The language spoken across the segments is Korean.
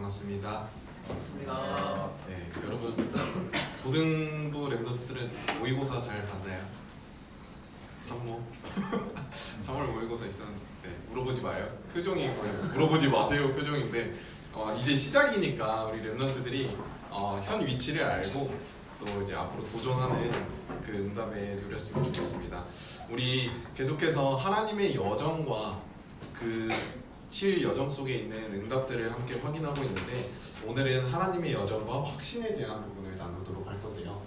반갑습니다. 반갑습니다. 네, 여러분 고등부 랩런트들은 모의고사 잘 봤나요? 3모 3월 모의고사 있었는데 물어보지 마요. 표정이 거의 물어보지 마세요 표정인데 이제 시작이니까 우리 랩런트들이 현 위치를 알고 또 이제 앞으로 도전하는 그 응답에 누렸으면 좋겠습니다. 우리 계속해서 하나님의 여정과 그 칠 여정 속에 있는 응답들을 함께 확인하고 있는데 오늘은 하나님의 여정과 확신에 대한 부분을 나누도록 할 건데요.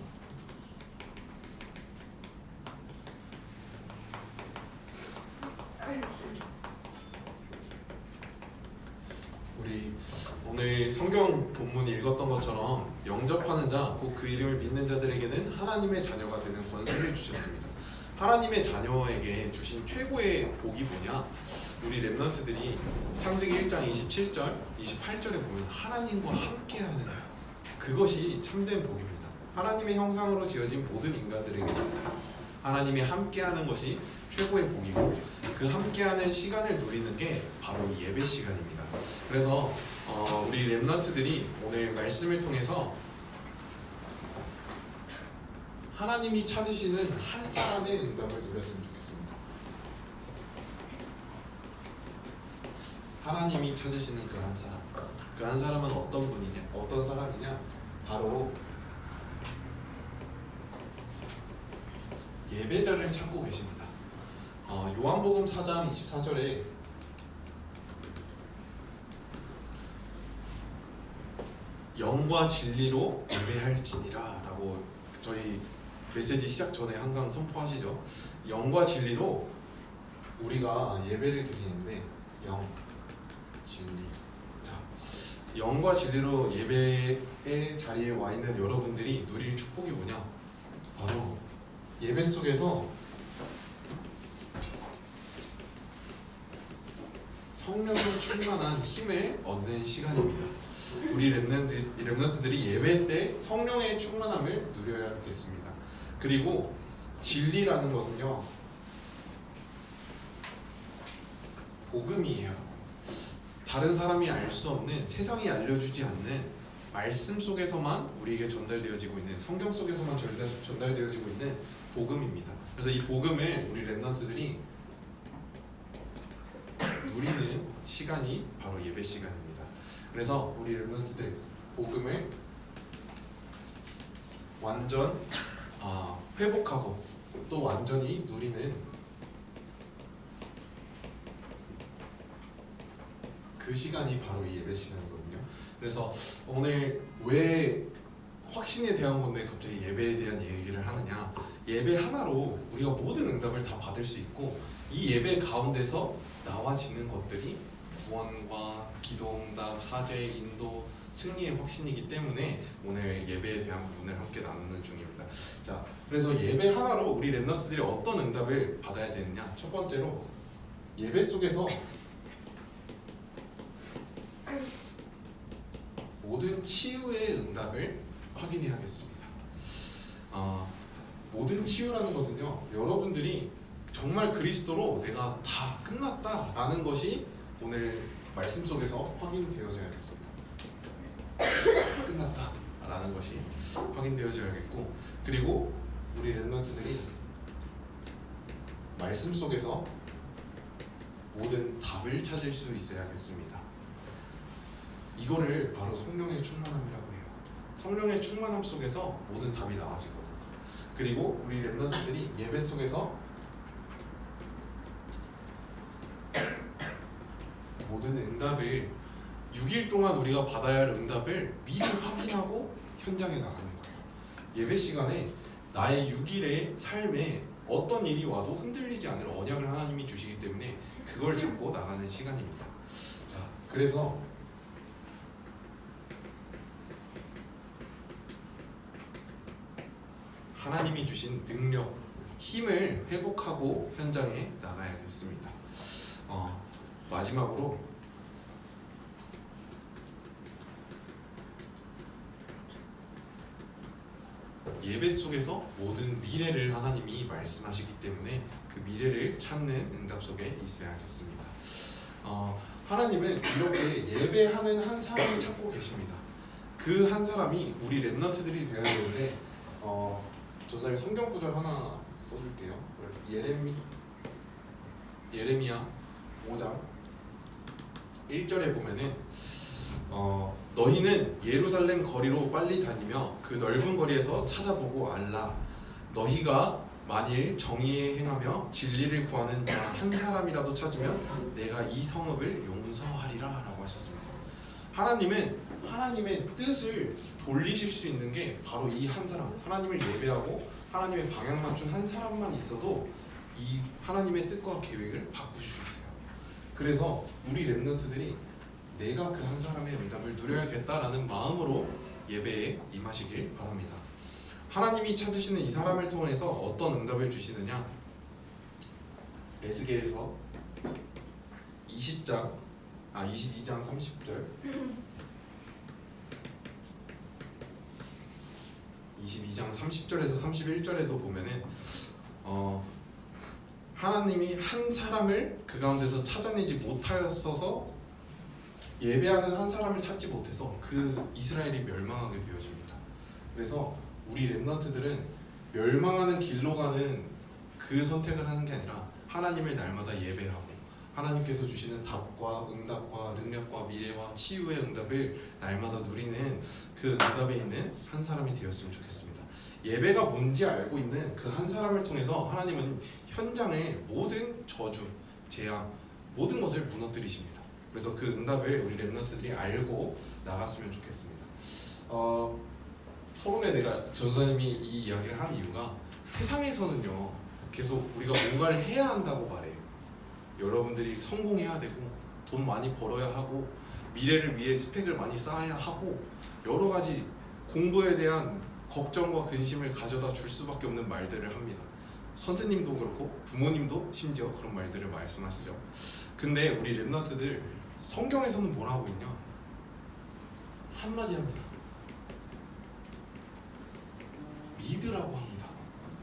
우리 오늘 성경 본문이 읽었던 것처럼 영접하는 자, 곧 그 이름을 믿는 자들에게는 하나님의 자녀가 되는 권세를 주셨습니다. 하나님의 자녀에게 주신 최고의 복이 뭐냐? 우리 랩런트들이 창세기 1장 27절, 28절에 보면 하나님과 함께하는 그것이 참된 복입니다. 하나님의 형상으로 지어진 모든 인간들에게 하나님이 함께하는 것이 최고의 복이고 그 함께하는 시간을 누리는 게 바로 예배 시간입니다. 그래서 우리 랩런트들이 오늘 말씀을 통해서 하나님이 찾으시는 한 사람의 응답을 누렸으면 좋겠습니다. 하나님이 찾으시는 그 한 사람. 그 한 사람은 어떤 분이냐? 어떤 사람이냐? 바로 예배자를 찾고 계십니다. 요한복음 4장 24절에 영과 진리로 예배할지니라 라고 저희 메시지 시작 전에 항상 선포하시죠. 영과 진리로 우리가 예배를 드리는데 영, 진리. 자, 영과 진리로 예배의 자리에 와 있는 여러분들이 누릴 축복이 뭐냐? 바로 예배 속에서 성령의 충만한 힘을 얻는 시간입니다. 우리 랩런트들이 예배 때 성령의 충만함을 누려야겠습니다. 그리고 진리라는 것은요, 복음이에요. 다른 사람이 알 수 없는, 세상이 알려주지 않는 말씀 속에서만 우리에게 전달되어지고 있는, 성경 속에서만 전달되어지고 있는 복음입니다. 그래서 이 복음을 우리 랩런트들이 누리는 시간이 바로 예배 시간입니다. 그래서 우리 랩런트들 복음을 완전 회복하고 또 완전히 누리는 그 시간이 바로 이 예배 시간이거든요. 그래서 오늘 왜 확신에 대한 건데 갑자기 예배에 대한 얘기를 하느냐? 예배 하나로 우리가 모든 응답을 다 받을 수 있고 이 예배 가운데서 나와지는 것들이 구원과 기도응답, 사죄, 인도, 승리의 확신이기 때문에 오늘 예배에 대한 부분을 함께 나누는 중입니다. 자, 그래서 예배 하나로 우리 랩런트들이 어떤 응답을 받아야 되느냐? 첫 번째로 예배 속에서 모든 치유의 응답을 확인해야겠습니다. 모든 치유라는 것은요, 여러분들이 정말 그리스도로 내가 다 끝났다라는 것이 오늘 말씀 속에서 확인되어져야겠습니다. 끝났다라는 것이 확인되어져야겠고, 그리고 우리 랩런트들이 말씀 속에서 모든 답을 찾을 수 있어야겠습니다. 이거를 바로 성령의 충만함이라고 해요. 성령의 충만함 속에서 모든 답이 나와지거든요. 그리고 우리 랩런트들이 예배 속에서 모든 응답을 6일 동안 우리가 받아야 할 응답을 미리 확인하고 현장에 나가는 거예요. 예배 시간에 나의 6일의 삶에 어떤 일이 와도 흔들리지 않을 언약을 하나님이 주시기 때문에 그걸 잡고 나가는 시간입니다. 자, 그래서 하나님이 주신 능력, 힘을 회복하고 현장에 나가야겠습니다. 마지막으로 예배 속에서 모든 미래를 하나님이 말씀하시기 때문에 그 미래를 찾는 응답 속에 있어야겠습니다. 하나님은 이렇게 예배하는 한 사람을 찾고 계십니다. 그 한 사람이 우리 렘넌트들이 되어야 되는데 전사님 성경 구절 하나 써줄게요. 예레미야 5장 1절에 보면은 너희는 예루살렘 거리로 빨리 다니며 그 넓은 거리에서 찾아보고 알라. 너희가 만일 정의에 행하며 진리를 구하는 자 한 사람이라도 찾으면 내가 이 성읍을 용서하리라 라고 하셨습니다. 하나님은 하나님의 뜻을 돌리실 수 있는 게 바로 이 한 사람, 하나님을 예배하고 하나님의 방향 맞춘 한 사람만 있어도 이 하나님의 뜻과 계획을 바꾸실 수 있어요. 그래서 우리 렘넌트들이 내가 그 한 사람의 응답을 누려야겠다라는 마음으로 예배에 임하시길 바랍니다. 하나님이 찾으시는 이 사람을 통해서 어떤 응답을 주시느냐? 에스겔서 22장 30절 22장 30절에서 31절에도 보면은 하나님이 한 사람을 그 가운데서 찾아내지 못하였어서 예배하는 한 사람을 찾지 못해서 그 이스라엘이 멸망하게 되어집니다. 그래서 우리 렘넌트들은 멸망하는 길로 가는 그 선택을 하는 게 아니라 하나님을 날마다 예배하고 하나님께서 주시는 답과 응답과 능력과 미래와 치유의 응답을 날마다 누리는 그 응답에 있는 한 사람이 되었으면 좋겠습니다. 예배가 뭔지 알고 있는 그 한 사람을 통해서 하나님은 현장의 모든 저주, 재앙, 모든 것을 무너뜨리십니다. 그래서 그 응답을 우리 렘넌트들이 알고 나갔으면 좋겠습니다. 서론에 내가 전사님이 이 이야기를 한 이유가 세상에서는요 계속 우리가 뭔가를 해야 한다고 말해요. 여러분들이 성공해야 되고 돈 많이 벌어야 하고 미래를 위해 스펙을 많이 쌓아야 하고 여러 가지 공부에 대한 걱정과 근심을 가져다 줄 수밖에 없는 말들을 합니다. 선생님도 그렇고 부모님도 심지어 그런 말들을 말씀하시죠. 근데 우리 렘넌트들 성경에서는 뭐라고 있냐? 한마디 합니다. 믿으라고 합니다.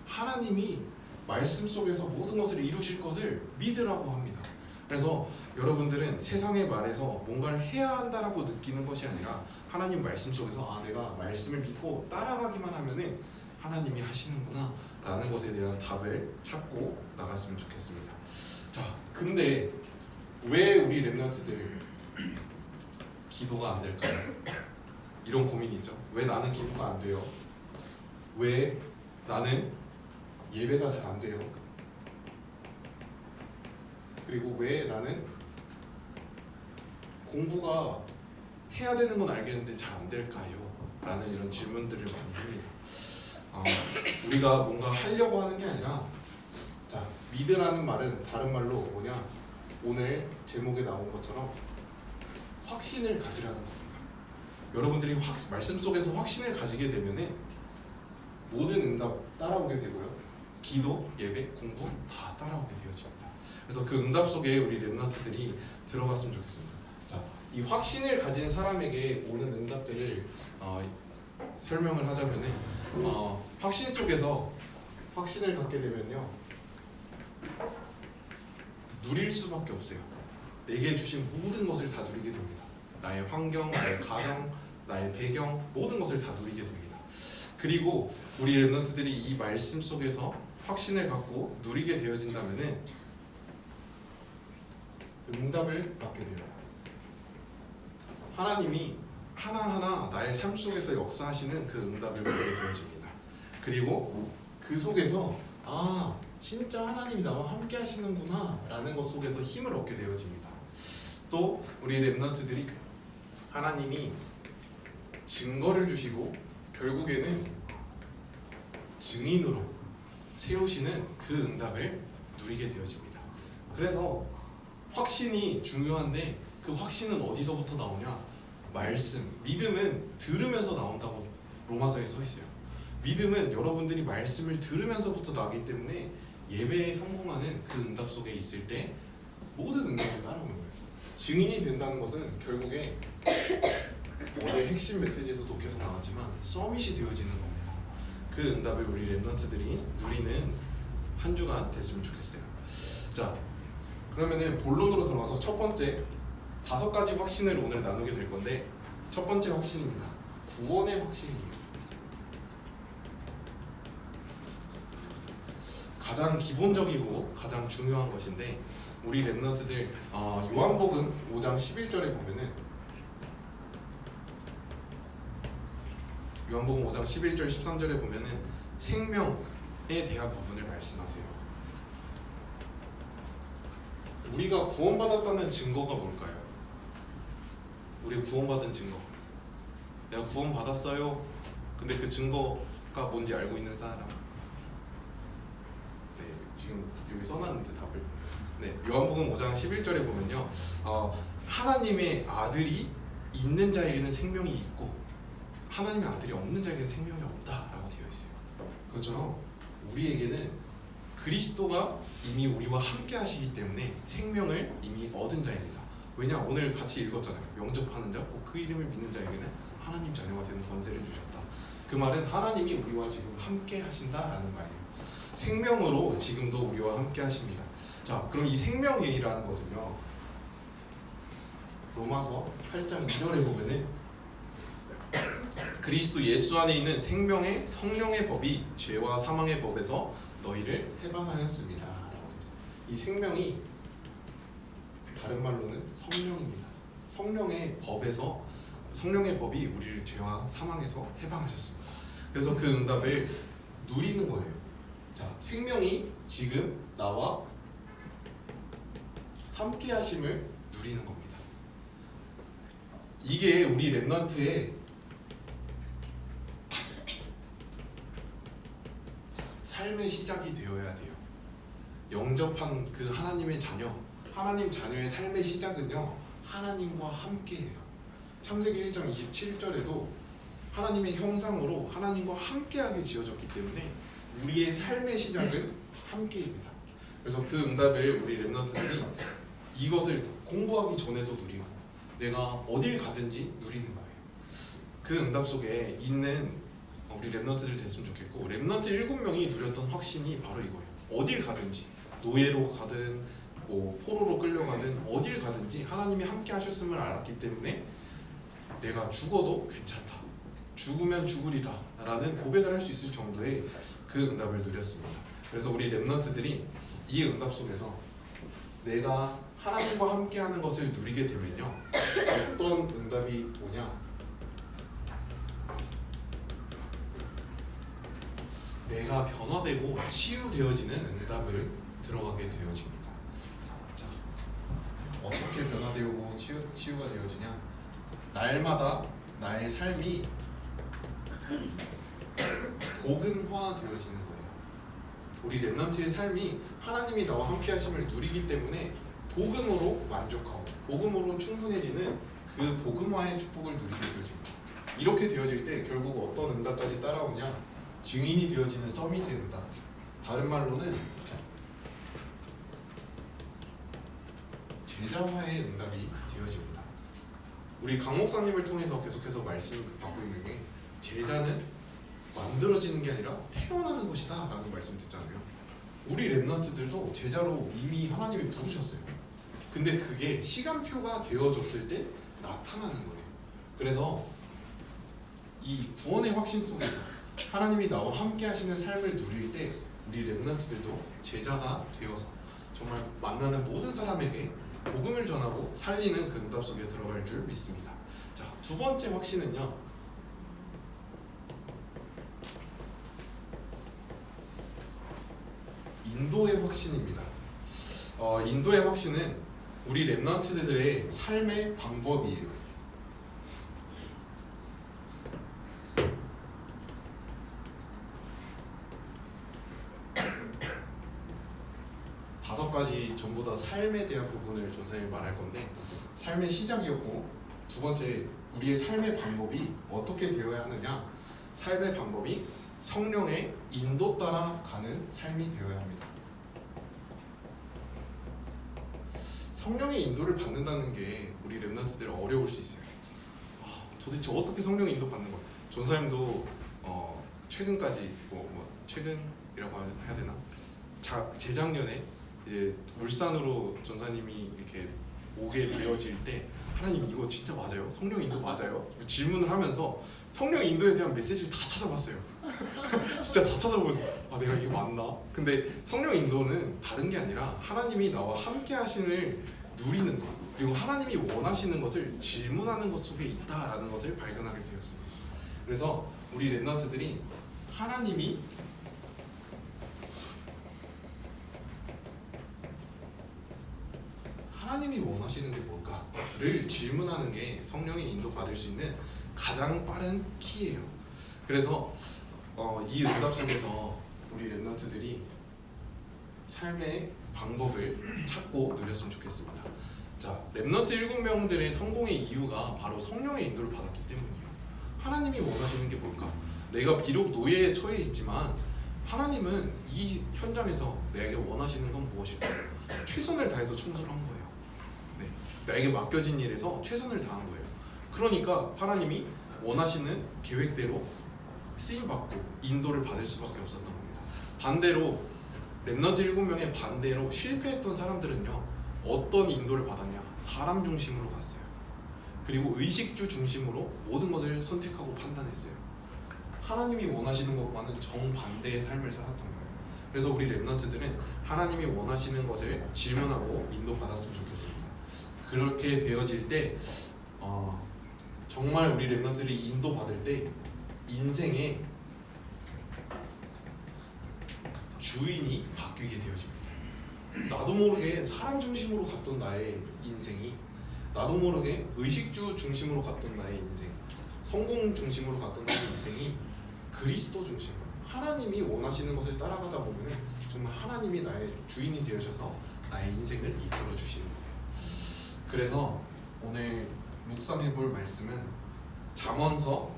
하나님이 말씀 속에서 모든 것을 이루실 것을 믿으라고 합니다. 그래서 여러분들은 세상의 말에서 뭔가를 해야 한다라고 느끼는 것이 아니라 하나님 말씀 속에서 내가 말씀을 믿고 따라가기만 하면은 하나님이 하시는구나 라는 것에 대한 답을 찾고 나갔으면 좋겠습니다. 자, 근데 왜 우리 렘넌트들 기도가 안 될까요? 이런 고민이 있죠. 왜 나는 기도가 안 돼요? 왜 나는 예배가 잘 안 돼요? 그리고 왜 나는 공부가 해야 되는 건 알겠는데 잘 안 될까요? 라는 이런 질문들을 많이 합니다. 우리가 뭔가 하려고 하는 게 아니라 믿으라는 말은 다른 말로 뭐냐? 오늘 제목에 나온 것처럼 확신을 가지라는 겁니다. 여러분들이 말씀 속에서 확신을 가지게 되면은 모든 응답 따라오게 되고요. 기도, 예배, 공부 다 따라오게 되어집니다. 그래서 그 응답 속에 우리 렘넌트들이 들어갔으면 좋겠습니다. 자, 이 확신을 가진 사람에게 오는 응답들을 설명을 하자면은 확신 속에서 확신을 갖게 되면요 누릴 수밖에 없어요. 내게 주신 모든 것을 다 누리게 됩니다. 나의 환경, 나의 가정, 나의 배경 모든 것을 다 누리게 됩니다. 그리고 우리 렘넌트들이 이 말씀 속에서 확신을 갖고 누리게 되어진다면은 응답을 받게 돼요. 하나님이 하나하나 나의 삶 속에서 역사하시는 그 응답을 받게 되어집니다. 그리고 그 속에서 진짜 하나님이 나와 함께 하시는구나 라는 것 속에서 힘을 얻게 되어집니다. 또 우리 렘넌트들이 하나님이 증거를 주시고 결국에는 증인으로 세우시는 그 응답을 누리게 되어집니다. 그래서 확신이 중요한데 그 확신은 어디서부터 나오냐? 말씀, 믿음은 들으면서 나온다고 로마서에 써 있어요. 믿음은 여러분들이 말씀을 들으면서부터 나기 때문에 예배에 성공하는 그 응답 속에 있을 때 모든 응답이 따라오는 거예요. 증인이 된다는 것은 결국에 어제 핵심 메시지에서도 계속 나왔지만 서밋이 되어지는 겁니다. 그 응답을 우리 렘넌트들이 누리는 한 주간 됐으면 좋겠어요. 자, 그러면은 본론으로 들어가서 첫 번째 5가지 확신을 오늘 나누게 될 건데 첫 번째 확신입니다. 구원의 확신이에요. 가장 기본적이고 가장 중요한 것인데 우리 랩런트들 요한복음 5장 11절에 보면은 요한복음 5장 11절 13절에 보면은 생명에 대한 부분을 말씀하세요. 우리가 구원받았다는 증거가 뭘까요? 우리가 구원받은 증거. 내가 구원받았어요. 근데 그 증거가 뭔지 알고 있는 사람? 네, 지금 여기 써놨는데 답을. 네, 요한복음 5장 11절에 보면요, 하나님의 아들이 있는 자에게는 생명이 있고 하나님의 아들이 없는 자에게는 생명이 없다라고 되어 있어요. 그것처럼 우리에게는 그리스도가 이미 우리와 함께 하시기 때문에 생명을 이미 얻은 자입니다. 왜냐? 오늘 같이 읽었잖아요. 영접하는 자, 그 이름을 믿는 자에게는 하나님 자녀가 되는 권세를 주셨다. 그 말은 하나님이 우리와 지금 함께 하신다라는 말이에요. 생명으로 지금도 우리와 함께 하십니다. 자, 그럼 이 생명이라는 것은요, 로마서 8장 2절에 보면은 그리스도 예수 안에 있는 생명의 성령의 법이 죄와 사망의 법에서 너희를 해방하였습니다 라고 되어 있어요. 이 생명이 다른 말로는 성령입니다. 성령의 법이 우리를 죄와 사망에서 해방하셨습니다. 그래서 그 응답을 누리는 거예요. 자, 생명이 지금 나와 함께 하심을 누리는 겁니다. 이게 우리 랩넌트의 삶의 시작이 되어야 돼요. 영접한 그 하나님의 자녀, 하나님 자녀의 삶의 시작은요, 하나님과 함께해요. 창세기 1장 27절에도 하나님의 형상으로 하나님과 함께하게 지어졌기 때문에 우리의 삶의 시작은 함께입니다. 그래서 그 응답을 우리 랩넌트들이 이것을 공부하기 전에도 누리고 내가 어딜 가든지 누리는 거예요. 그 응답 속에 있는 우리 랩넌트들 됐으면 좋겠고, 랩넌트 7명이 누렸던 확신이 바로 이거예요. 어딜 가든지, 노예로 가든 뭐 포로로 끌려가든 어딜 가든지 하나님이 함께 하셨음을 알았기 때문에 내가 죽어도 괜찮다, 죽으면 죽으리라 라는 고백을 할 수 있을 정도의 그 응답을 누렸습니다. 그래서 우리 랩넌트들이 이 응답 속에서 내가 하나님과 함께 하는 것을 누리게 되면요, 어떤 응답이 오냐, 내가 변화되고 치유되어지는 응답을 들어가게 되어집니다. 자, 어떻게 변화되고 치유가 되어지냐? 날마다 나의 삶이 복음화 되어지는 거예요. 우리 랩넌트의 삶이 하나님이 나와 함께 하심을 누리기 때문에 복음으로 만족하고 복음으로 충분해지는 그 복음화의 축복을 누리게 되어집니다. 이렇게 되어질 때 결국 어떤 응답까지 따라오냐? 증인이 되어지는 서밋의 응답, 다른 말로는 제자화의 응답이 되어집니다. 우리 강 목사님을 통해서 계속해서 말씀 받고 있는 게, 제자는 만들어지는 게 아니라 태어나는 것이다 라는 말씀 듣잖아요. 우리 랩넌트들도 제자로 이미 하나님이 부르셨어요. 근데 그게 시간표가 되어졌을 때 나타나는 거예요. 그래서 이 구원의 확신 속에서 하나님이 나와 함께 하시는 삶을 누릴 때 우리 랩넌트들도 제자가 되어서 정말 만나는 모든 사람에게 복음을 전하고 살리는 그 응답 속에 들어갈 줄 믿습니다. 자, 두 번째 확신은요, 인도의 확신입니다. 인도의 확신은 우리 랩넌트들의 삶의 방법이에요. 다섯 가지 전부 다 삶에 대한 부분을 전사님이 말할 건데, 삶의 시작이었고, 두 번째 우리의 삶의 방법이 어떻게 되어야 하느냐, 삶의 방법이 성령의 인도 따라 가는 삶이 되어야 합니다. 성령의 인도를 받는다는 게 우리 랩넌트들 어려울 수 있어요. 도대체 어떻게 성령의 인도 받는 거야? 전사님도 최근까지 최근이라고 해야 되나? 재작년에 이제 울산으로 전사님이 이렇게 오게 되어질 때 하나님 이거 진짜 맞아요? 성령 인도 맞아요? 질문을 하면서 성령 인도에 대한 메시지를 다 찾아봤어요. 진짜 다 찾아보면서 아 내가 이거 맞나? 근데 성령 인도는 다른 게 아니라 하나님이 나와 함께 하심을 누리는 것, 그리고 하나님이 원하시는 것을 질문하는 것 속에 있다라는 것을 발견하게 되었습니다. 그래서 우리 렘넌트들이 하나님이 원하시는 게 뭘까를 질문하는 게 성령의 인도 받을 수 있는 가장 빠른 키예요. 그래서 이 응답 속에서 우리 렘넌트들이 삶의 방법을 찾고 누렸으면 좋겠습니다. 자, 렘넌트 7명들의 성공의 이유가 바로 성령의 인도를 받았기 때문이에요. 하나님이 원하시는 게 뭘까? 내가 비록 노예에 처해 있지만 하나님은 이 현장에서 내게 원하시는 건 무엇일까? 최선을 다해서 청소를 한 거예요. 네, 나에게 맡겨진 일에서 최선을 다한 거예요. 그러니까 하나님이 원하시는 계획대로 쓰임받고 인도를 받을 수밖에 없었던 겁니다. 반대로 렘넌트 7명의 반대로 실패했던 사람들은요, 어떤 인도를 받았냐? 사람 중심으로 갔어요. 그리고 의식주 중심으로 모든 것을 선택하고 판단했어요. 하나님이 원하시는 것과는 정반대의 삶을 살았던 거예요. 그래서 우리 렘넌트들은 하나님이 원하시는 것을 질문하고 인도받았으면 좋겠습니다. 그렇게 되어질 때 정말 우리 렘넌트들이 인도받을 때 인생의 주인이 바뀌게 되어집니다. 나도 모르게 사람 중심으로 갔던 나의 인생이, 나도 모르게 의식주 중심으로 갔던 나의 인생, 성공 중심으로 갔던 나의 인생이 그리스도 중심으로 하나님이 원하시는 것을 따라가다 보면 정말 하나님이 나의 주인이 되어셔서 나의 인생을 이끌어 주시는 거예요. 그래서 오늘 묵상해 볼 말씀은 잠언서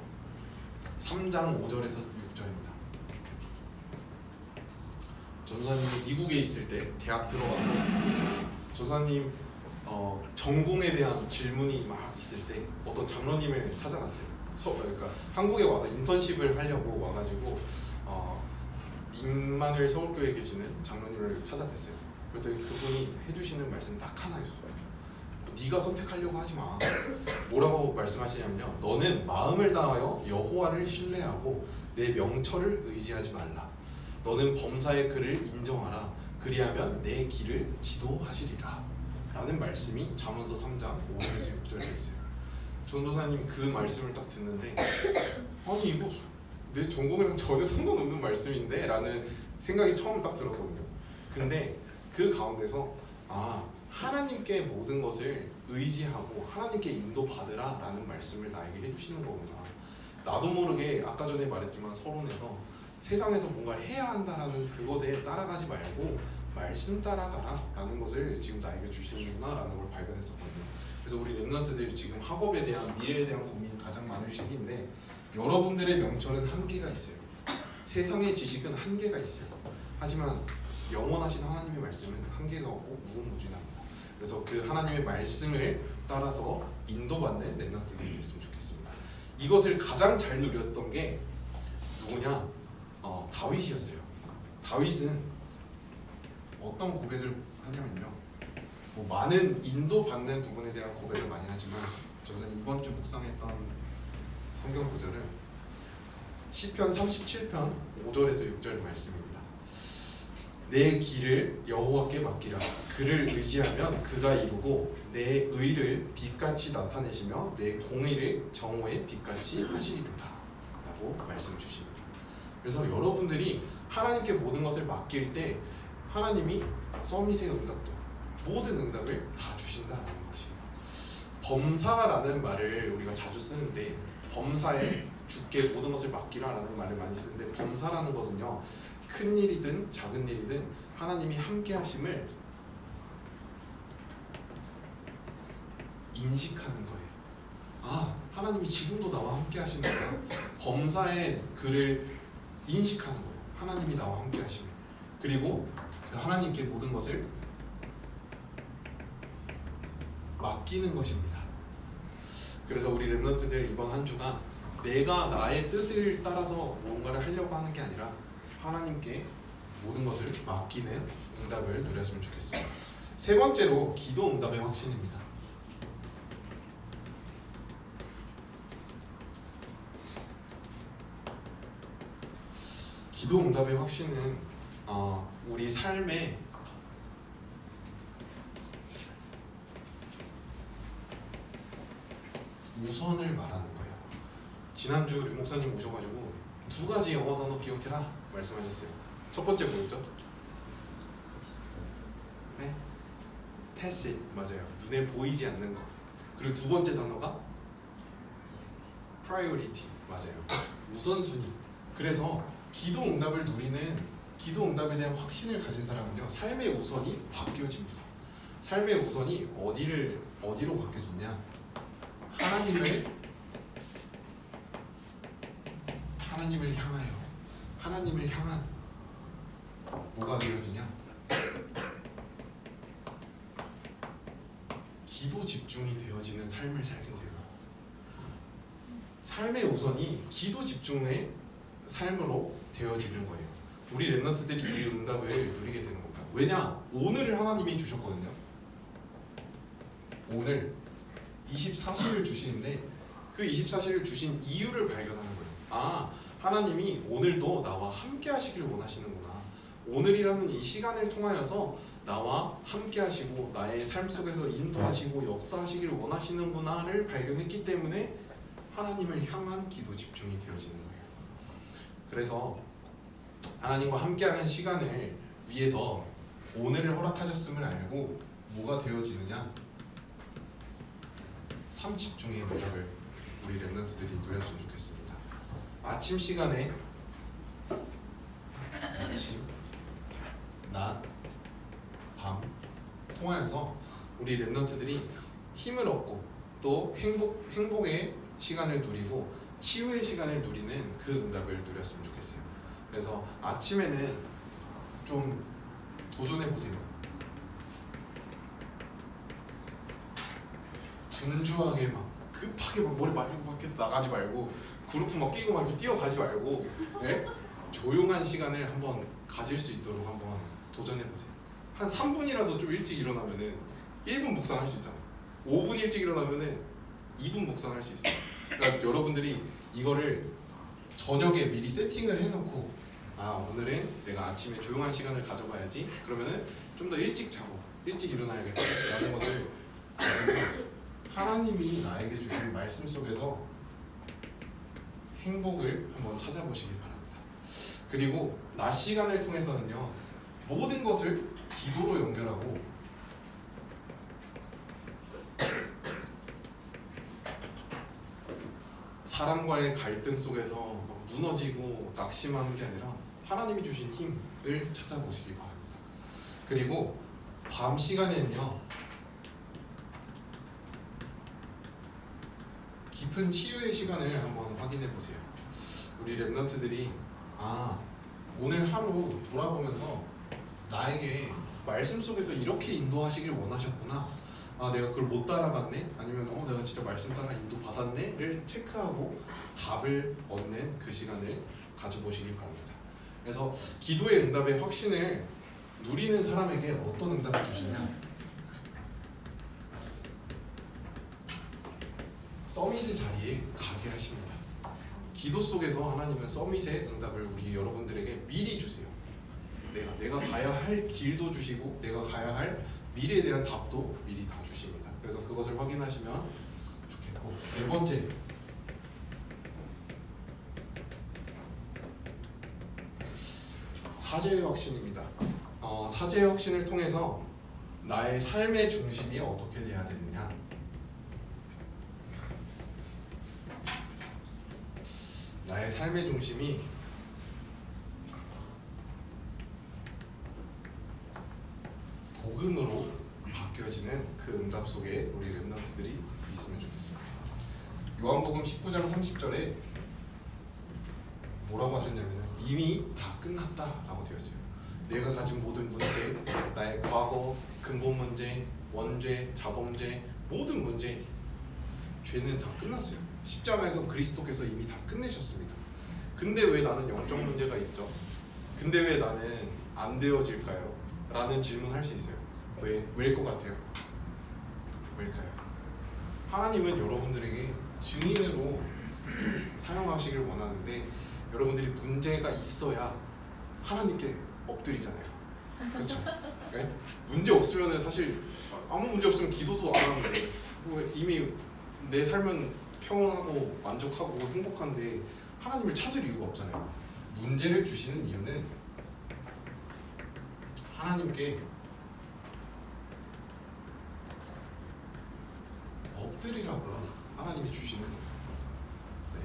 3장 5절에서 6절입니다. 전사님이 미국에 있을 때 대학 들어와서 전사님 전공에 대한 질문이 막 있을 때 어떤 장로님을 찾아갔어요. 그러니까 한국에 와서 인턴십을 하려고 와가지고 임마누엘 서울교회에 계시는 장로님을 찾아뵀어요. 그랬더니 그분이 해주시는 말씀 딱 하나였어요. 네가 선택하려고 하지 마. 뭐라고 말씀하시냐면요, 너는 마음을 다하여 여호와를 신뢰하고 내 명철을 의지하지 말라. 너는 범사의 그를 인정하라. 그리하면 내 길을 지도하시리라. 라는 말씀이 잠언서 3장 5절에서 6절에 있어요. 전도사님 그 말씀을 딱 듣는데 아니 이거 내 전공이랑 전혀 상관없는 말씀인데? 라는 생각이 처음 딱 들었거든요. 근데 그 가운데서 하나님께 모든 것을 의지하고 하나님께 인도받으라 라는 말씀을 나에게 해주시는 거구나. 나도 모르게 아까 전에 말했지만 서론에서 세상에서 뭔가를 해야 한다라는 그것에 따라가지 말고 말씀 따라가라 라는 것을 지금 나에게 주시는구나 라는 걸 발견했었거든요. 그래서 우리 렘넌트들 지금 학업에 대한 미래에 대한 고민이 가장 많을 시기인데 여러분들의 명철은 한계가 있어요. 세상의 지식은 한계가 있어요. 하지만 영원하신 하나님의 말씀은 한계가 없고 무궁무진합니다. 그래서 그 하나님의 말씀을 따라서 인도받는 렘넌트들이 됐으면 좋겠습니다. 이것을 가장 잘 누렸던 게 누구냐? 다윗이었어요. 다윗은 어떤 고백을 하냐면요, 많은 인도받는 부분에 대한 고백을 많이 하지만 저는 이번 주 묵상했던 성경 구절은 시편 37편 5절에서 6절 말씀입니다. 내 길을 여호와께 맡기라. 그를 의지하면 그가 이루고 내 의를 빛같이 나타내시며 내 공의를 정오의 빛같이 하시리로다 라고 말씀 주십니다. 그래서 여러분들이 하나님께 모든 것을 맡길 때 하나님이 서밋의 응답도 모든 응답을 다 주신다는 것이에요. 범사라는 말을 우리가 자주 쓰는데 범사에 주께 모든 것을 맡기라라는 말을 많이 쓰는데 범사라는 것은요, 큰 일이든 작은 일이든 하나님이 함께 하심을 인식하는 거예요. 하나님이 지금도 나와 함께 하신다. 범사에 그를 인식하는 거예요. 하나님이 나와 함께 하심을. 그리고 하나님께 모든 것을 맡기는 것입니다. 그래서 우리 렘넌트들 이번 한 주간 내가 나의 뜻을 따라서 뭔가를 하려고 하는 게 아니라 하나님께 모든 것을 맡기는 응답을 누렸으면 좋겠습니다. 세 번째로 기도 응답의 확신입니다. 기도 응답의 확신은 우리 삶의 우선을 말하는 거예요. 지난주 류 목사님 오셔가지고 두 가지 영어 단어 기억해라 말씀하셨어요. 첫 번째 뭐였죠? 네? tacit 맞아요. 눈에 보이지 않는 거. 그리고 두 번째 단어가 priority 맞아요. 우선순위. 그래서 기도 응답을 누리는 기도 응답에 대한 확신을 가진 사람은요 삶의 우선이 바뀌어집니다. 삶의 우선이 어디로 바뀌어지냐? 하나님을 향하여 하나님을 향한 뭐가 되어지냐? 기도 집중이 되어지는 삶을 살게 돼요. 삶의 우선이 기도 집중의 삶으로 되어지는 거예요. 우리 렘넌트들이 이 응답을 누리게 되는 겁니다. 왜냐? 오늘을 하나님이 주셨거든요. 오늘 24시를 주시는데 그 24시를 주신 이유를 발견하는 거예요. 아, 하나님이 오늘도 나와 함께 하시길 원하시는구나. 오늘이라는 이 시간을 통하여서 나와 함께 하시고 나의 삶 속에서 인도하시고 역사하시길 원하시는구나를 발견했기 때문에 하나님을 향한 기도 집중이 되어지는 거예요. 그래서 하나님과 함께하는 시간을 위해서 오늘을 허락하셨음을 알고 뭐가 되어지느냐? 삶 집중의 응답을 우리 렘넌트들이 누렸으면 좋겠습니다. 아침 시간에 아침, 낮, 밤 통하여서 우리 렘넌트들이 힘을 얻고 또 행복의 시간을 누리고 치유의 시간을 누리는 그 응답을 누렸으면 좋겠어요. 그래서 아침에는 좀 도전해 보세요. 분주하게 막 급하게 막 머리 말리고 막 이렇게 나가지 말고 그룹 막 끼고 막 이렇게 뛰어가지 말고 네? 조용한 시간을 한번 가질 수 있도록 한번 도전해 보세요. 한 3분이라도 좀 일찍 일어나면은 1분 묵상할 수 있잖아요. 5분 일찍 일어나면은 2분 묵상할 수 있어요. 그러니까 여러분들이 이거를 저녁에 미리 세팅을 해놓고 오늘은 내가 아침에 조용한 시간을 가져봐야지. 그러면은 좀 더 일찍 자고 일찍 일어나야겠다라는 것을 가지고 하나님이 나에게 주신 말씀 속에서 행복을 한번 찾아보시기 바랍니다. 그리고 낮 시간을 통해서는요 모든 것을 기도로 연결하고 사람과의 갈등 속에서 막 무너지고 낙심하는 게 아니라 하나님이 주신 힘을 찾아보시기 바랍니다. 그리고 밤 시간에는요 깊은 치유의 시간을 한번 확인해 보세요. 우리 렘넌트들이 오늘 하루 돌아보면서 나에게 말씀 속에서 이렇게 인도하시길 원하셨구나. 내가 그걸 못 따라갔네? 아니면 내가 진짜 말씀 따라 인도 받았네?를 체크하고 답을 얻는 그 시간을 가져보시기 바랍니다. 그래서 기도의 응답의 확신을 누리는 사람에게 어떤 응답을 주시냐? 서밋의 자리에 가게 하십니다. 기도 속에서 하나님은 서밋의 응답을 우리 여러분들에게 미리 주세요. 내가 가야 할 길도 주시고 내가 가야 할 미래에 대한 답도 미리 다 주십니다. 그래서 그것을 확인하시면 좋겠고, 네 번째, 사제의 확신입니다. 사제의 확신을 통해서 나의 삶의 중심이 어떻게 돼야 되느냐? 나의 삶의 중심이 복음으로 바뀌어지는 그 응답 속에 우리 렘넌트들이 있으면 좋겠습니다. 요한복음 19장 30절에 뭐라고 하셨냐면 이미 다 끝났다라고 되었어요. 내가 가진 모든 문제, 나의 과거, 근본 문제, 원죄, 자범죄, 모든 문제, 죄는 다 끝났어요. 십자가에서 그리스도께서 이미 다 끝내셨습니다. 근데 왜 나는 영적 문제가 있죠? 근데 왜 나는 안 되어질까요? 라는 질문할 수 있어요. 왜일 것 같아요? 왜일까요? 하나님은 여러분들에게 증인으로 사용하시길 원하는데 여러분들이 문제가 있어야 하나님께 엎드리잖아요. 그렇죠? 네? 문제 없으면은 사실 아무 문제 없으면 기도도 안 하는데 뭐 이미 내 삶은 평온하고 만족하고 행복한데 하나님을 찾을 이유가 없잖아요. 문제를 주시는 이유는 하나님께 엎드리라고 하나님이 주시는 거예요. 네.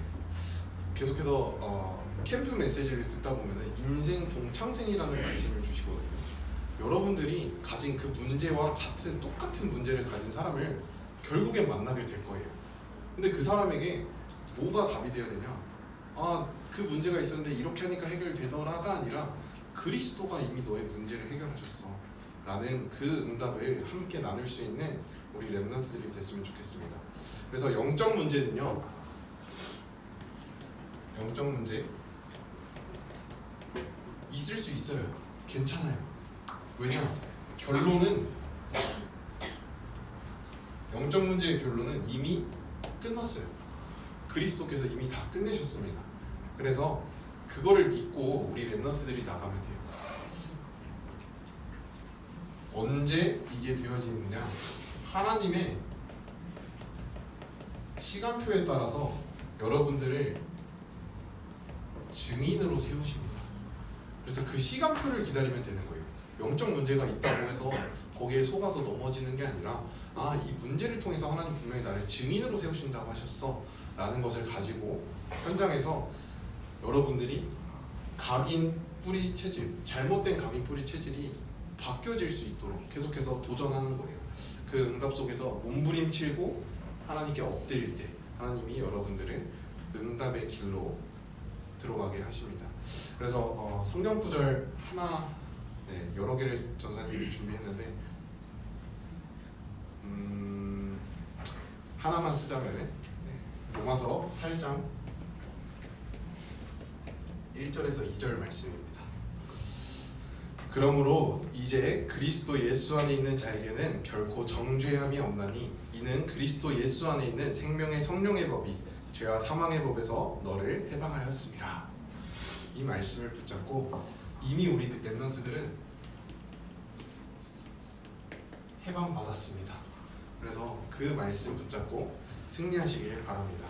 계속해서 캠프 메시지를 듣다 보면은 인생 동창생이라는 말씀을 주시거든요. 여러분들이 가진 그 문제와 똑같은 문제를 가진 사람을 결국엔 만나게 될 거예요. 근데 그 사람에게 뭐가 답이 되어야 되냐? 그 문제가 있었는데 이렇게 하니까 해결되더라가 아니라 그리스도가 이미 너의 문제를 해결하셨어 라는 그 응답을 함께 나눌 수 있는 우리 렘넌트들이 됐으면 좋겠습니다. 그래서 영적 문제는요, 영적 문제 있을 수 있어요. 괜찮아요. 왜냐? 결론은, 영적 문제의 결론은 이미 끝났어요. 그리스도께서 이미 다 끝내셨습니다. 그래서 그거를 믿고 우리 렘넌트들이 나가면 돼요. 언제 이게 되어지느냐? 하나님의 시간표에 따라서 여러분들을 증인으로 세우십니다. 그래서 그 시간표를 기다리면 되는 거예요. 영적 문제가 있다고 해서 거기에 속아서 넘어지는 게 아니라 이 문제를 통해서 하나님 분명히 나를 증인으로 세우신다고 하셨어 라는 것을 가지고 현장에서 여러분들이 각인 뿌리 체질, 잘못된 각인 뿌리 체질이 바뀌어질 수 있도록 계속해서 도전하는 거예요. 그 응답 속에서 몸부림치고 하나님께 엎드릴 때 하나님이 여러분들을 응답의 길로 들어가게 하십니다. 그래서 성경 구절 하나, 여러 개를 전사님이 준비했는데 하나만 쓰자면 로마서 8장 1절에서 2절 말씀입니다. 그러므로 이제 그리스도 예수 안에 있는 자에게는 결코 정죄함이 없나니 이는 그리스도 예수 안에 있는 생명의 성령의 법이 죄와 사망의 법에서 너를 해방하였습니다. 이 말씀을 붙잡고 이미 우리 렘넌트들은 해방받았습니다. 그래서 그 말씀 붙잡고 승리하시길 바랍니다.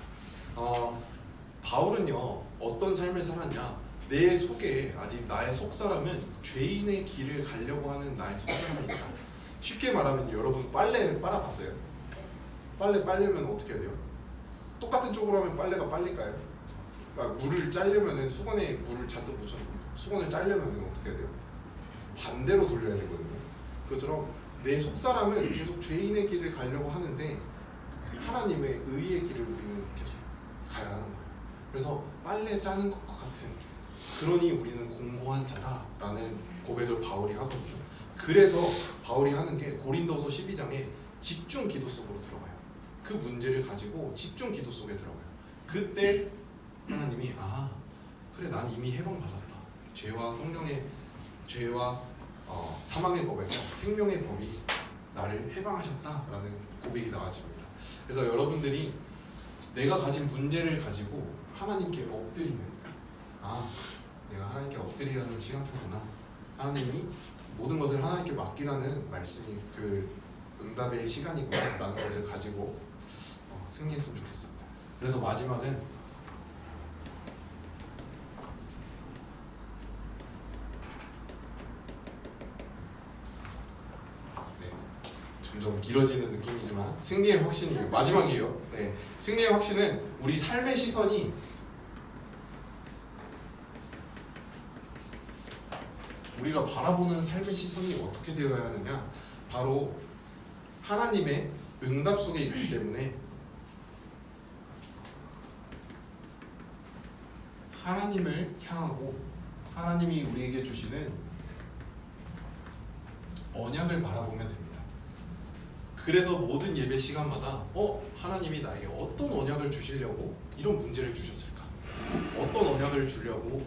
바울은요, 어떤 삶을 살았냐? 내 속에 아직 나의 속사람은 죄인의 길을 가려고 하는 나의 속사람이 있다. 쉽게 말하면 여러분 빨래 빨아봤어요? 빨래 빨려면 어떻게 해야 돼요? 똑같은 쪽으로 하면 빨래가 빨릴까요? 그러니까 물을 짜려면 수건에 물을 잔뜩 묻혀놓고 수건을 짜려면 어떻게 해야 돼요? 반대로 돌려야 되거든요. 그것처럼 내 속사람은 계속 죄인의 길을 가려고 하는데 하나님의 의의 길을 우리는 계속 가야 하는 거예요. 그래서 빨래 짜는 것과 같은, 그러니 우리는 공고한 자다라는 고백을 바울이 하거든요. 그래서 바울이 하는 게 고린도서 12장에 집중 기도 속으로 들어가요. 그 문제를 가지고 집중 기도 속에 들어가요. 그때 하나님이 그래, 난 이미 해방받았다. 죄와 사망의 법에서 생명의 법이 나를 해방하셨다라는 고백이 나와집니다. 그래서 여러분들이 내가 가진 문제를 가지고 하나님께 엎드리는, 내가 하나님께 엎드리라는 시간표구나, 하나님이 모든 것을 하나님께 맡기라는 말씀이 그 응답의 시간이구나 라는 것을 가지고 승리했으면 좋겠습니다. 그래서 마지막은 점점 길어지는 느낌이지만 승리의 확신이에요. 마지막이에요. 승리의 확신은 우리 삶의 시선이 우리가 바라보는 삶의 시선이 어떻게 되어야 하느냐? 바로 하나님의 응답 속에 있기 때문에 하나님을 향하고 하나님이 우리에게 주시는 언약을 바라보면 됩니다. 그래서 모든 예배 시간마다 하나님이 나에게 어떤 언약을 주시려고 이런 문제를 주셨을까? 어떤 언약을 주려고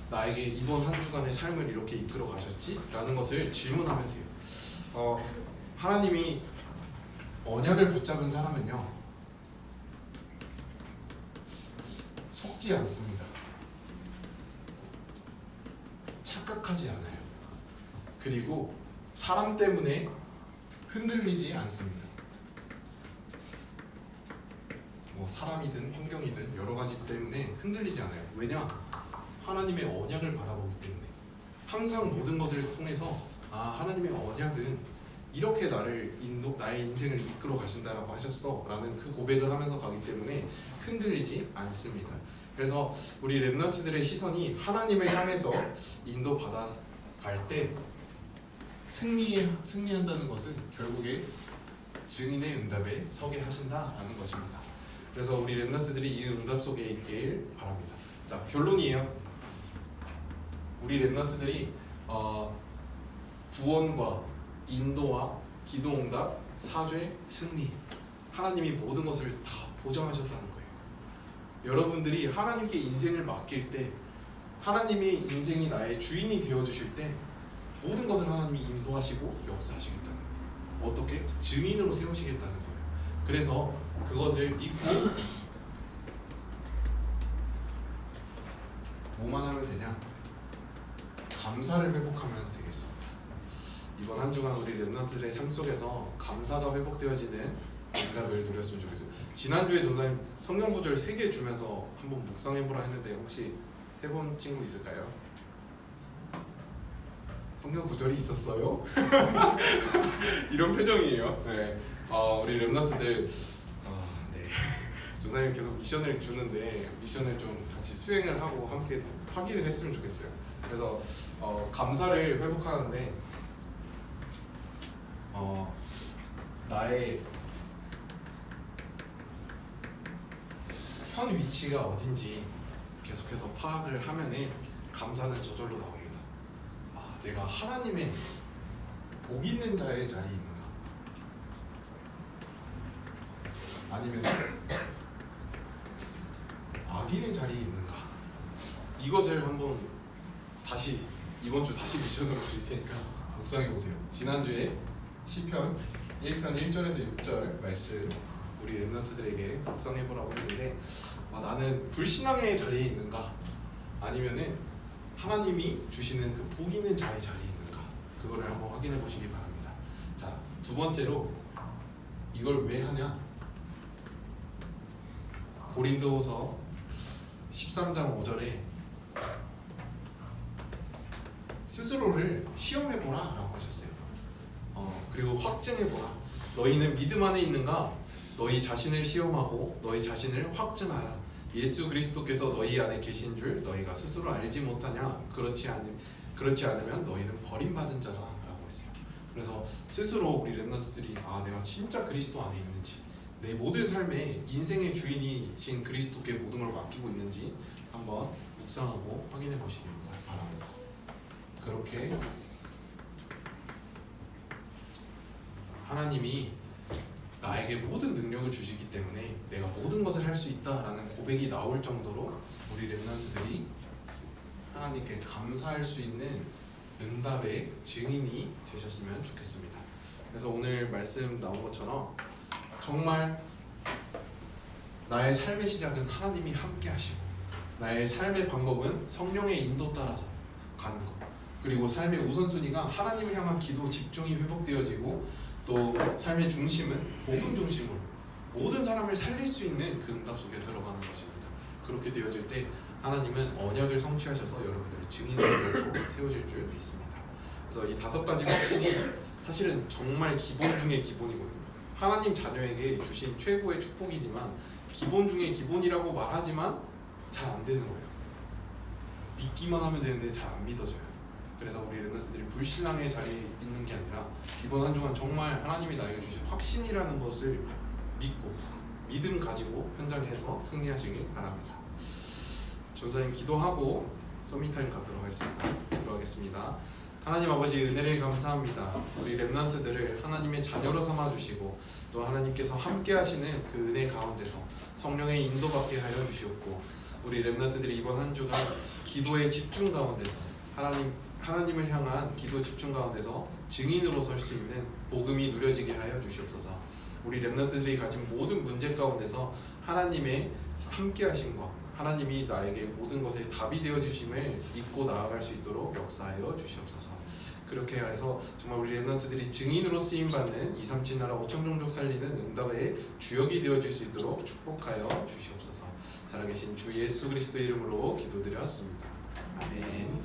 나에게 이번 한 주간의 삶을 이렇게 이끌어 가셨지? 라는 것을 질문하면 돼요. 하나님이 언약을 붙잡은 사람은요, 속지 않습니다. 추락하지 않아요. 그리고 사람 때문에 흔들리지 않습니다. 뭐 사람이든 환경이든 여러 가지 때문에 흔들리지 않아요. 왜냐? 하나님의 언약을 바라보기 때문에. 항상 모든 것을 통해서 하나님의 언약은 이렇게 나의 인생을 이끌어 가신다라고 하셨어 라는 그 고백을 하면서 가기 때문에 흔들리지 않습니다. 그래서 우리 렘넌트들의 시선이 하나님을 향해서 인도받아 갈 때 승리한다는 것은 결국에 증인의 응답에 서게 하신다라는 것입니다. 그래서 우리 렘넌트들이 이 응답 속에 있길 바랍니다. 자, 결론이에요. 우리 렘넌트들이 구원과 인도와 기도응답, 사죄, 승리, 하나님이 모든 것을 다 보장하셨다는 거예요. 여러분들이 하나님께 인생을 맡길 때, 하나님의 인생이 나의 주인이 되어주실 때 모든 것을 하나님이 인도하시고 역사하시겠다는 거예요. 어떻게? 증인으로 세우시겠다는 거예요. 그래서 그것을 믿고 뭐만 하면 되냐? 감사를 회복하면 되겠습니다. 이번 한 주간 우리 렘넌트들의 삶 속에서 감사가 회복되어지는 응답을 누렸으면 좋겠어요. 지난주에 전사님 성경 구절 3개 주면서 한번 묵상해보라 했는데 혹시 해본 친구 있을까요? 성경 구절이 있었어요? 이런 표정이에요. 네, 우리 렘넌트들 네. 전사님 계속 미션을 주는데 미션을 좀 같이 수행을 하고 함께 확인을 했으면 좋겠어요. 그래서 감사를 회복하는데 나의 현 위치가 어딘지 계속해서 파악을 하면은 감사는 저절로 나옵니다. 내가 하나님의 복 있는 자의 자리에 있는가? 아니면 악인의 자리에 있는가? 이것을 한번 다시 이번 주 다시 미션으로 드릴 테니까 묵상해 보세요. 지난주에 시편 1편 1절에서 6절 말씀 우리 렘넌트들에게 묵상해 보라고 했는데 나는 불신앙의 자리에 있는가? 아니면은 하나님이 주시는 그 복 있는 자의 자리에 있는가? 그거를 한번 확인해 보시기 바랍니다. 자, 두 번째로 이걸 왜 하냐? 고린도후서 13장 5절에 스스로를 시험해보라 라고 하셨어요. 그리고 확증해보라. 너희는 믿음 안에 있는가? 너희 자신을 시험하고 너희 자신을 확증하라. 예수 그리스도께서 너희 안에 계신 줄 너희가 스스로 알지 못하냐? 그렇지 않으면 너희는 버림받은 자다 라고 했어요. 그래서 스스로 우리 렘넌트들이 내가 진짜 그리스도 안에 있는지, 내 모든 삶에 인생의 주인이신 그리스도께 모든 걸 맡기고 있는지 한번 묵상하고 확인해 보시기 바랍니다. 그렇게 하나님이 나에게 모든 능력을 주시기 때문에 내가 모든 것을 할 수 있다라는 고백이 나올 정도로 우리 렘넌트들이 하나님께 감사할 수 있는 응답의 증인이 되셨으면 좋겠습니다. 그래서 오늘 말씀 나온 것처럼 정말 나의 삶의 시작은 하나님이 함께 하시고 나의 삶의 방법은 성령의 인도 따라서 가는 것, 그리고 삶의 우선순위가 하나님을 향한 기도 집중이 회복되어지고 또 삶의 중심은 복음 중심으로 모든 사람을 살릴 수 있는 그 응답 속에 들어가는 것입니다. 그렇게 되어질 때 하나님은 언약을 성취하셔서 여러분들을 증인으로 세우실 줄 믿습니다. 그래서 이 5가지 확신이 사실은 정말 기본 중의 기본이거든요. 하나님 자녀에게 주신 최고의 축복이지만 기본 중의 기본이라고 말하지만 잘 안 되는 거예요. 믿기만 하면 되는데 잘 안 믿어져요. 그래서 우리 렘넌트들이 불신앙의 자리에 있는 게 아니라 이번 한 주간 정말 하나님이 나에게 주신 확신이라는 것을 믿고 믿음 가지고 현장에서 승리하시길 바랍니다. 전사님 기도하고 서밋타임 갖도록 하겠습니다. 기도하겠습니다. 하나님 아버지 은혜를 감사합니다. 우리 렘넌트들을 하나님의 자녀로 삼아주시고 또 하나님께서 함께 하시는 그 은혜 가운데서 성령의 인도받게 하여 주시옵고 우리 렘넌트들이 이번 한 주간 기도의 집중 가운데서 하나님을 향한 기도 집중 가운데서 증인으로 설 수 있는 복음이 누려지게 하여 주시옵소서. 우리 렘넌트들이 가진 모든 문제 가운데서 하나님의 함께 하심과 하나님이 나에게 모든 것에 답이 되어 주심을 믿고 나아갈 수 있도록 역사하여 주시옵소서. 그렇게 해서 정말 우리 렘넌트들이 증인으로 쓰임 받는 237 나라 5천 종족 살리는 응답의 주역이 되어 줄 수 있도록 축복하여 주시옵소서. 살아계신 주 예수 그리스도의 이름으로 기도드렸습니다. 아멘.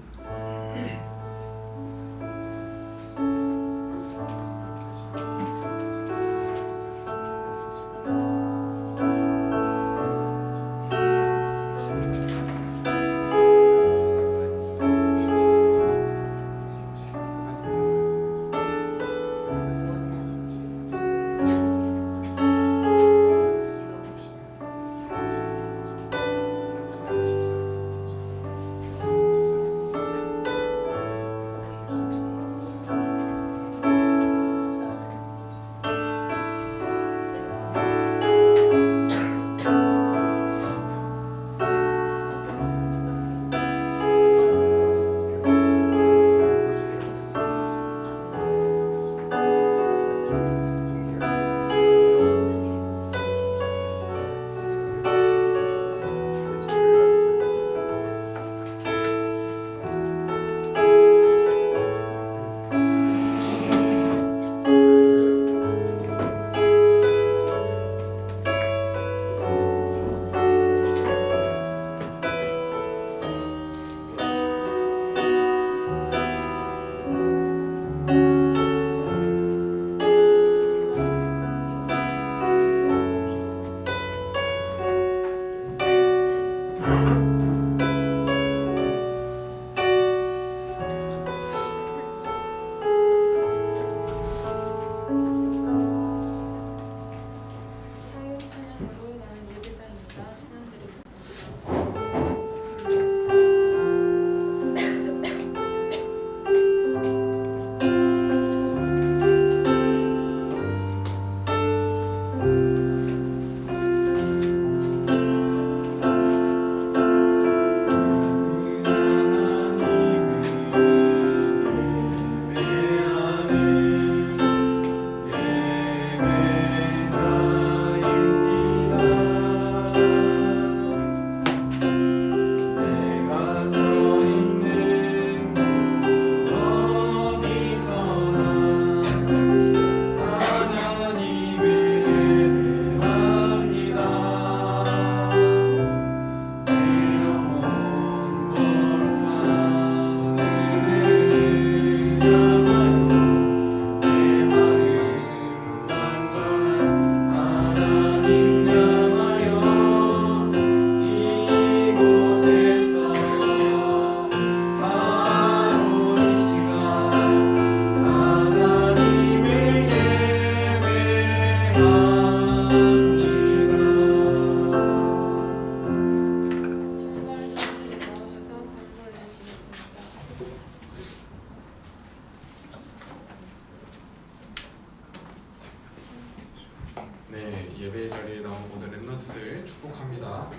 예배 자리에 나온 모든 렘넌트들 축복합니다.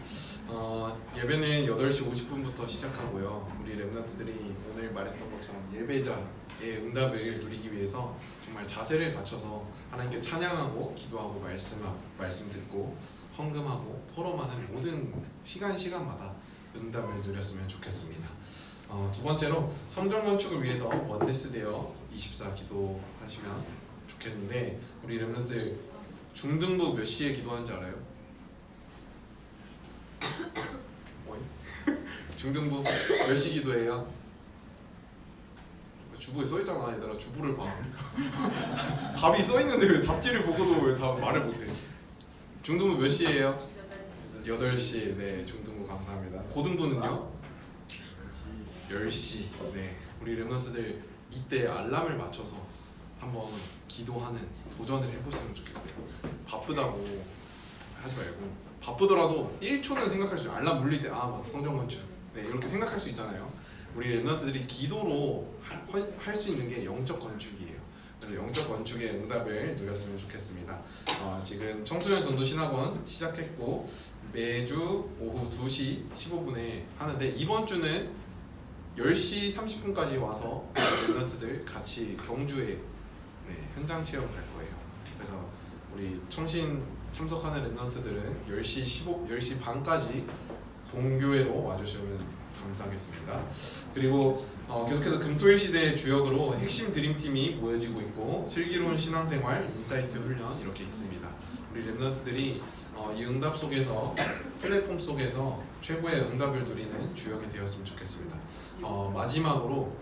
예배는 8시 50분부터 시작하고요. 우리 렘넌트들이 오늘 말했던 것처럼 예배자의 응답을 누리기 위해서 정말 자세를 갖춰서 하나님께 찬양하고 기도하고 말씀 듣고 헌금하고 포럼하는 모든 시간마다 응답을 누렸으면 좋겠습니다. 두 번째로 성전 건축을 위해서 원데스 데어 24 기도하시면 좋겠는데, 우리 렘넌트들 중등부 몇 시에 기도하는지 알아요? 중등부 몇 시 기도해요? 주보에 써있잖아. 얘들아, 주보를 봐. 답이 써있는데 왜 답지를 보고도 왜 다 말을 못해? 중등부 몇 시에요? 8시. 네, 중등부 감사합니다. 고등부는요? 10시. 네, 우리 렘넌트들 이때 알람을 맞춰서 한번 기도하는 도전을 해보시면 좋겠어요. 바쁘다고 하지 말고, 바쁘더라도 1초는 생각할 수 있어요. 알람 물릴 때 맞다, 성전 건축. 네, 이렇게 생각할 수 있잖아요. 우리 렘넌트들이 기도로 할 수 있는 게 영적 건축이에요. 그래서 영적 건축의 응답을 누렸으면 좋겠습니다. 지금 청소년 전도 신학원 시작했고 매주 오후 2시 15분에 하는데, 이번 주는 10시 30분까지 와서 렘넌트들 같이 경주에 현장 체험 갈 거예요. 그래서 우리 청신 참석하는 렘넌트들은 10시 반까지 동교회로 와주시면 감사하겠습니다. 그리고 계속해서 금토일 시대의 주역으로 핵심 드림팀이 모여지고 있고 슬기로운 신앙생활, 인사이트 훈련 이렇게 있습니다. 우리 랩런트들이 이 응답 속에서 플랫폼 속에서 최고의 응답을 누리는 주역이 되었으면 좋겠습니다. 마지막으로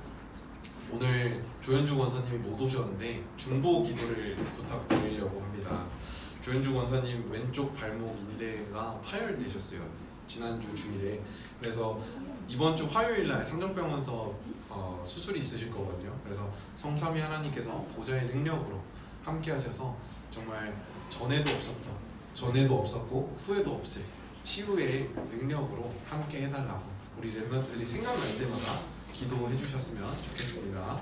오늘 조현주 권사님이 못 오셨는데 중보 기도를 부탁드리려고 합니다. 조현주 권사님 왼쪽 발목 인대가 파열되셨어요. 지난주 주일에. 그래서 이번 주 화요일날 삼정병원서 수술이 있으실 거거든요. 그래서 성삼위 하나님께서 보좌의 능력으로 함께 하셔서 정말 전에도 없었고 후에도 없을 치유의 능력으로 함께 해달라고 우리 랩런트들이 생각날 때마다 기도해 주셨으면 좋겠습니다.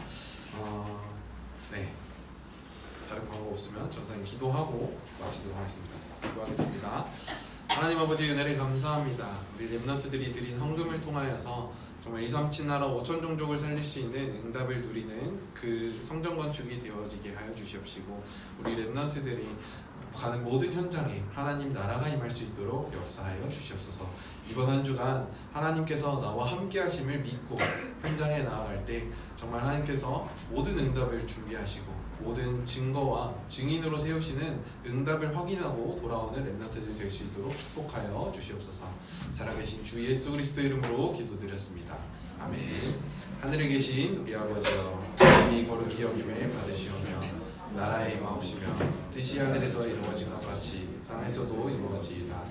네, 다른 방법 없으면 전사님 기도하고 마치도록 하겠습니다. 기도하겠습니다. 하나님 아버지 은혜를 감사합니다. 우리 랩런트들이 드린 헌금을 통하여서 정말 237 나라 5천 종족을 살릴 수 있는 응답을 누리는 그 성전 건축이 되어지게 하여 주시옵시고 우리 랩런트들이 가는 모든 현장에 하나님 나라가 임할 수 있도록 역사하여 주시옵소서. 이번 한 주간 하나님께서 나와 함께 하심을 믿고 현장에 나아갈 때 정말 하나님께서 모든 응답을 준비하시고 모든 증거와 증인으로 세우시는 응답을 확인하고 돌아오는 렘넌트들 될 수 있도록 축복하여 주시옵소서. 살아계신 주 예수 그리스도 이름으로 기도드렸습니다. 아멘. 하늘에 계신 우리 아버지여, 이름이 거룩히 여김을 받으시오며 나라에 임하옵시며 뜻이 하늘에서 이루어진 것 같이 땅에서도 이루어지이다.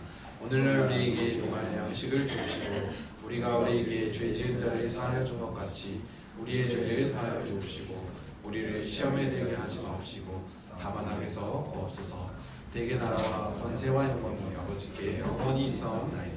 오늘날 우리에게 일용할 양식을 주옵시고 우리가 우리에게 죄 지은 자를 사하여 준 것 같이 우리의 죄를 사하여 주옵시고 우리를 시험에 들게 하지 마옵시고 다만 악에서 구하옵소서. 대개 나라와 권세와 영광이 아버지께 영원히 있사옵나이다.